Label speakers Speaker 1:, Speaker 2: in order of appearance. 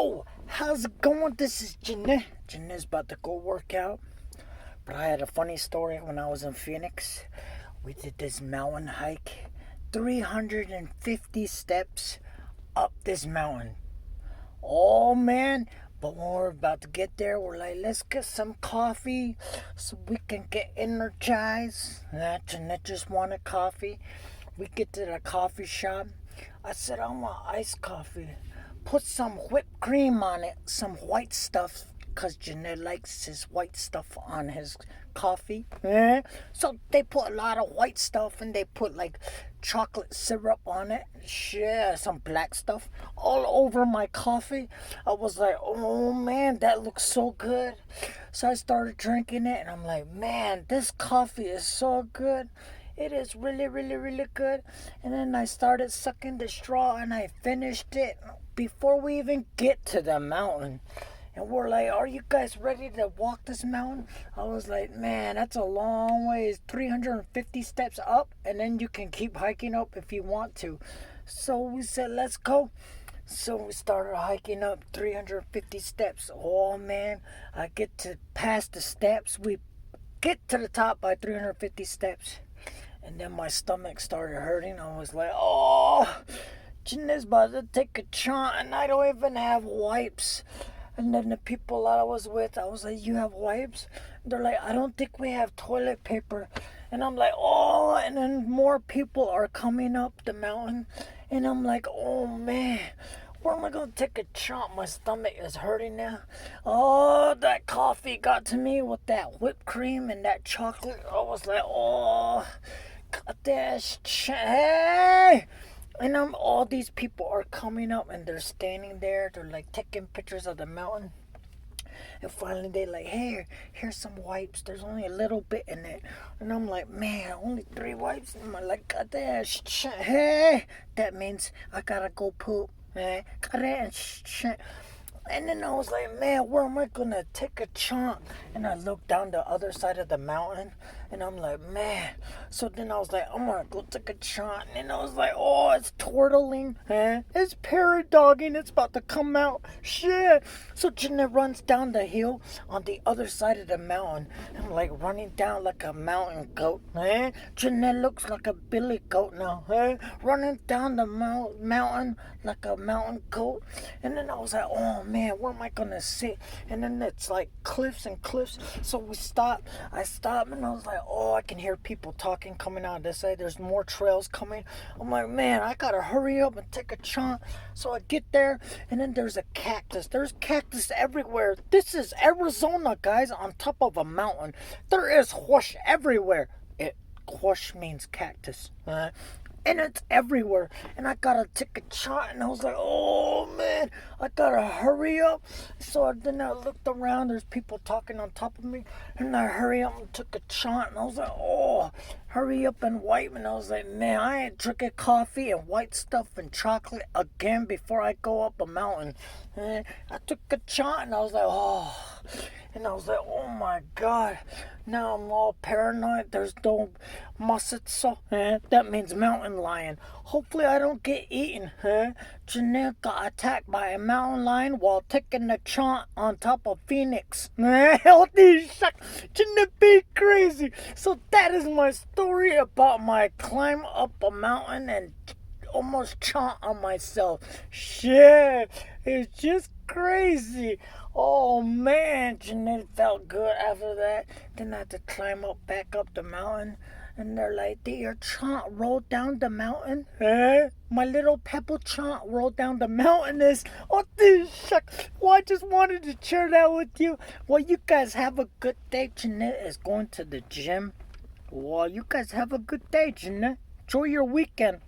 Speaker 1: Yo, how's it going? This is Jeanette. Jeanette's about to go work out. But I had a funny story when I was in Phoenix. We did this mountain hike, 350 steps up this mountain. Oh man, but when we're about to get there, we're like, let's get some coffee so we can get energized. Jeanette just wanted coffee. We get to the coffee shop. I said, I want iced coffee. Put some whipped cream on it, some white stuff, because Jeanette likes his white stuff on his coffee. So they put a lot of white stuff and they put like chocolate syrup on it. Yeah, some black stuff all over my coffee. I was like, oh man, that looks so good. So I started drinking it and I'm like, man, this coffee is so good. It is really, really, really good. And then I started sucking the straw and I finished it before we even get to the mountain. And we're like, are you guys ready to walk this mountain? I was like, man, that's a long ways. 350 steps up, and then you can keep hiking up if you want to. So we said, let's go. So we started hiking up 350 steps. Oh, man, I get to past the steps. We get to the top by 350 steps. And then my stomach started hurting. I was like, oh, Jeanette's about to take a chant, and I don't even have wipes. And then the people that I was with, I was like, you have wipes? They're like, I don't think we have toilet paper. And I'm like, oh, and then more people are coming up the mountain. And I'm like, oh, man, where am I going to take a chomp? My stomach is hurting now. Oh, that coffee got to me with that whipped cream and that chocolate. I was like, oh, got that hey! And all these people are coming up and they're standing there. They're like taking pictures of the mountain. And finally they're like, hey, here's some wipes. There's only a little bit in it. And I'm like, man, only 3 wipes? And I'm like, God damn, hey, that means I gotta go poop. And then I was like, man, where am I gonna take a chunk? And I looked down the other side of the mountain, and I'm like, man. So then I was like, I'm gonna go take a chunk. And I was like, oh, it's turtling, it's paradogging, it's about to come out. Shit. So Jeanette runs down the hill on the other side of the mountain. I'm like running down like a mountain goat. Jeanette looks like a billy goat now. Running down the mountain like a mountain goat. And then I was like, oh man, where am I gonna sit? And then it's like cliffs and cliffs. So we stopped. I stopped and I was like, oh, I can hear people talking coming out this side. There's more trails coming. I'm like, man, I gotta hurry up and take a chunk. So I get there and then there's a cactus. There's cactus everywhere. This is Arizona, guys, on top of a mountain. There is hush everywhere. Hush means cactus. And it's everywhere. And I gotta take a shot. And I was like, oh man, I gotta hurry up. So then I looked around. There's people talking on top of me. And I hurry up and took a shot. And I was like, oh, hurry up and wipe. And I was like, man, I ain't drinking coffee and white stuff and chocolate again before I go up a mountain. And I took a shot and I was like, oh. And I was like, oh my God. Now I'm all paranoid. There's no musitso. That means mountain lion. Hopefully I don't get eaten. Jeanette got attacked by a mountain lion while taking a chant on top of Phoenix. Jeanette be crazy. So that is my story about my climb up a mountain and almost chant on myself. Shit, it's just crazy. Oh man, Jeanette felt good after that. Then I had to climb back up the mountain. And they're like, did your chant roll down the mountain? My little pebble chant rolled down the mountain is, oh this shucks. Well, I just wanted to share that with you. Well, you guys have a good day. Jeanette is going to the gym. Well, you guys have a good day, Jeanette. Enjoy your weekend.